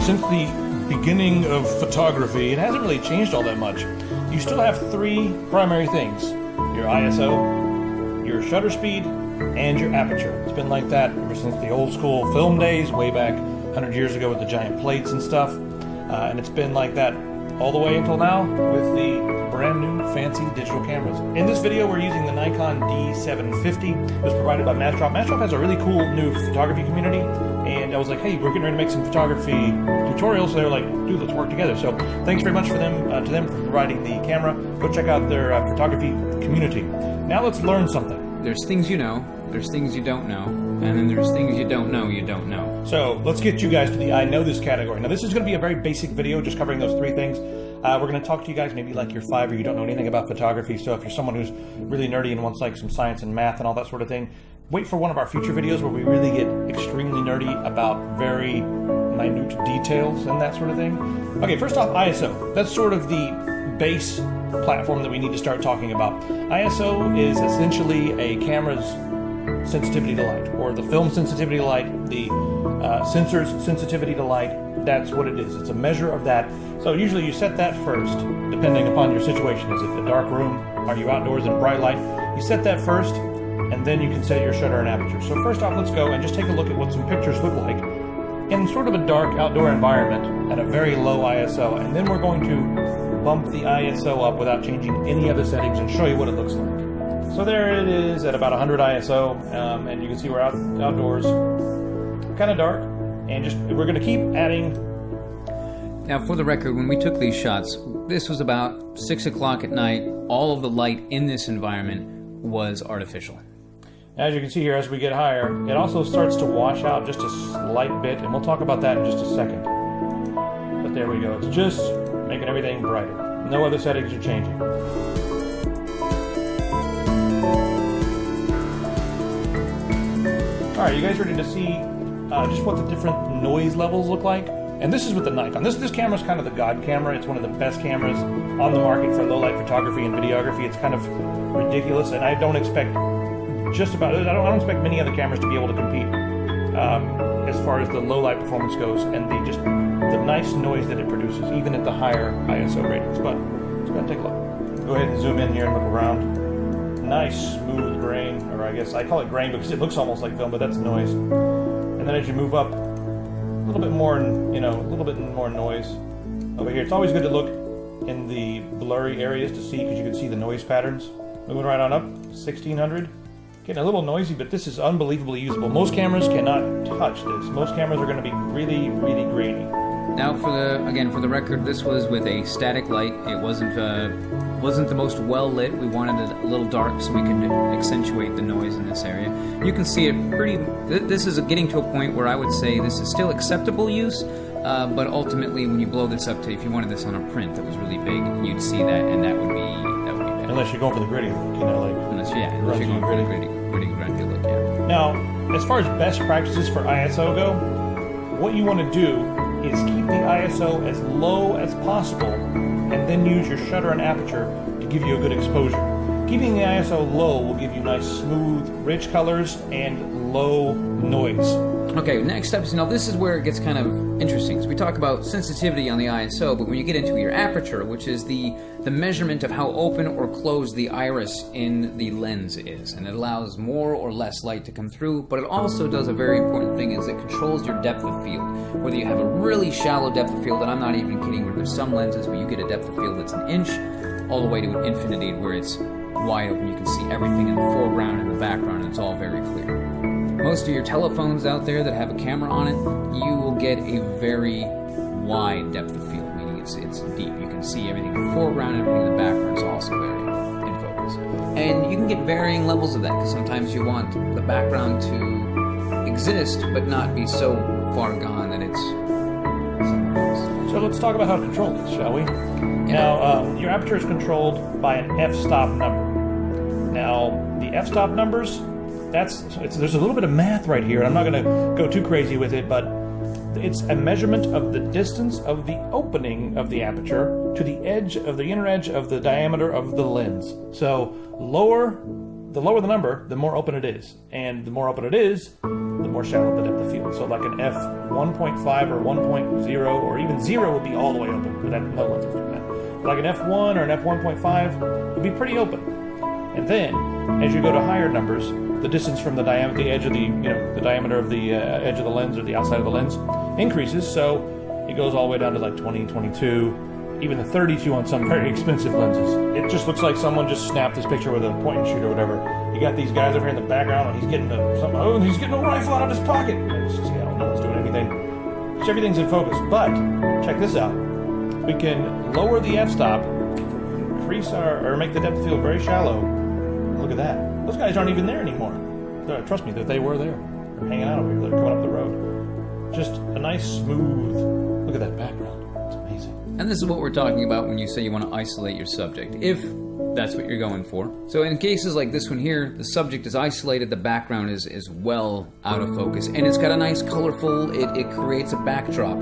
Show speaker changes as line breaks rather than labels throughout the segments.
Since the beginning of photography, it hasn't really changed all that much. You still have three primary things: your ISO, your shutter speed, and your aperture. It's been like that ever since the old school film days, way back 100 years ago with the giant plates and stuff. And it's been like that all the way until now with the brand new fancy digital cameras. In this video, we're using the Nikon D750. It was provided by Mastrop. Mastrop has a really cool new photography community, and I was like, hey, we're getting ready to make some photography tutorials. So they were like, dude, let's work together. So thanks very much for them, to them for providing the camera. Go check out their photography community. Now let's learn something.
There's things you know, there's things you don't know, and then there's things you don't know you don't know.
So let's get you guys to the I know this category. Now this is going to be a very basic video, just covering those three things. We're going to talk to you guys maybe like you're 5 or you don't know anything about photography. So if you're someone who's really nerdy and wants like some science and math and all that sort of thing, wait for one of our future videos where we really get extremely nerdy about very minute details and that sort of thing. Okay, first off, ISO. That's sort of the base platform that we need to start talking about. ISO is essentially a camera's sensitivity to light, or the film sensitivity to light, the sensor's sensitivity to light. That's what it is. It's a measure of that. So usually you set that first, depending upon your situation. Is it a dark room? Are you outdoors in bright light? You set that first, and then you can set your shutter and aperture. So first off, let's go and just take a look at what some pictures look like in sort of a dark outdoor environment at a very low ISO, and then we're going to bump the ISO up without changing any other settings and show you what it looks like. So there it is at about 100 ISO, and you can see we're outdoors, kind of dark, and just we're going to keep adding.
Now, for the record, when we took these shots, this was about 6 o'clock at night. All of the light in this environment was artificial.
As you can see here, as we get higher, it also starts to wash out just a slight bit, and we'll talk about that in just a second. But there we go. It's just making everything brighter. No other settings are changing. All right, you guys ready to see just what the different noise levels look like? And this is with the Nikon. This camera is kind of the god camera. It's one of the best cameras on the market for low light photography and videography. It's kind of ridiculous, and I don't expect I don't expect many other cameras to be able to compete as far as the low light performance goes, and the nice noise that it produces, even at the higher ISO ratings. But let's go ahead and take a look. Go ahead and zoom in here and look around. Nice smooth grain, or I guess I call it grain because it looks almost like film, but that's noise. And then as you move up, a little bit more, a little bit more noise over here. It's always good to look in the blurry areas to see, because you can see the noise patterns. Moving right on up, 1600. Getting a little noisy, but this is unbelievably usable. Most cameras cannot touch this. Most cameras are going to be really, really grainy.
Now, for the record, this was with a static light. It wasn't the most well lit. We wanted it a little dark so we could accentuate the noise in this area. You can see it pretty. This is getting to a point where I would say this is still acceptable use, but ultimately, when you blow this up to, if you wanted this on a print that was really big, you'd see that, and that would be bad.
Unless you're going for the gritty look,
unless you're going for the gritty look, yeah.
Now, as far as best practices for ISO go, what you want to do is keep the ISO as low as possible, and then use your shutter and aperture to give you a good exposure. Keeping the ISO low will give you nice, smooth, rich colors and low noise.
Okay, next up, this is where it gets kind of interesting, because we talk about sensitivity on the ISO, but when you get into your aperture, which is the measurement of how open or closed the iris in the lens is, and it allows more or less light to come through, but it also does a very important thing, is it controls your depth of field. Whether you have a really shallow depth of field, and I'm not even kidding, where there's some lenses where you get a depth of field that's an inch, all the way to an infinity where it's wide open, you can see everything in the foreground and the background, and it's all very clear. Most of your telephones out there that have a camera on it, you will get a very wide depth of field, meaning it's deep. You can see everything in the foreground, and everything in the background is also very in focus. And you can get varying levels of that, because sometimes you want the background to exist, but not be so far gone that it's somewhere else.
So let's talk about how to control this, shall we? Yeah. Now, your aperture is controlled by an f-stop number. Now, the f-stop numbers, there's a little bit of math right here. I'm not going to go too crazy with it, but it's a measurement of the distance of the opening of the aperture to the edge of the inner edge of the diameter of the lens. So lower the lower the number, the more open it is. And the more open it is, the more shallow the depth of field. So like an f1.5 or 1.0 or even 0 would be all the way open, but no lenses do that. Like an f1 or an f1.5 would be pretty open. And then, as you go to higher numbers, the distance from the diameter, the edge of the, the diameter of the edge of the lens or the outside of the lens increases. So it goes all the way down to like 20, 22, even the 32 on some very expensive lenses. It just looks like someone just snapped this picture with a point and shoot or whatever. You got these guys over here in the background, and he's getting he's getting a rifle out of his pocket. It's just, no one's doing anything. Just everything's in focus. But check this out. We can lower the f-stop, increase or make the depth of field very shallow. Look at that. Those guys aren't even there anymore. Trust me, that they were there. They're hanging out over here. They're coming up the road. Just a nice, smooth. Look at that background. It's amazing.
And this is what we're talking about when you say you want to isolate your subject, if that's what you're going for. So in cases like this one here, the subject is isolated, the background is well out of focus, and it's got a nice colorful, it creates a backdrop.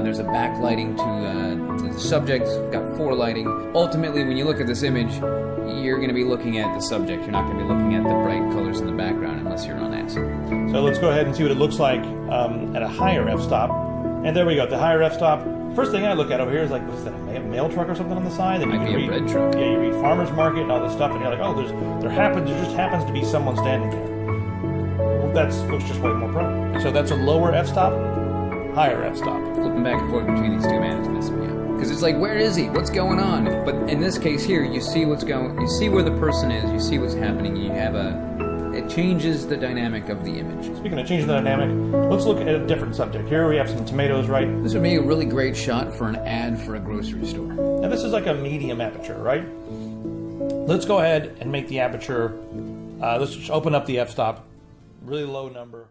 There's a backlighting to the subject, got forelighting. Ultimately, when you look at this image, you're going to be looking at the subject. You're not going to be looking at the bright colors in the background unless you're on acid.
So let's go ahead and see what it looks like at a higher f-stop. And there we go, the higher f-stop. First thing I look at over here is like, what is that, a mail truck or something on the side? And
Might be a bread truck.
Yeah, you read farmer's market and all this stuff, and you're like, oh, there just happens to be someone standing there. Well, that looks just way more pro. So that's a lower f-stop, higher f-stop.
Flipping back and forth between these two, man, it's messing me up. Because it's like, where is he? What's going on? But in this case here, you see what's going. You see where the person is. You see what's happening. You have it changes the dynamic of the image.
Speaking of changing the dynamic, let's look at a different subject. Here we have some tomatoes, right?
This would be a really great shot for an ad for a grocery store.
Now this is like a medium aperture, right? Let's go ahead and make the aperture. Let's just open up the f-stop. Really low number.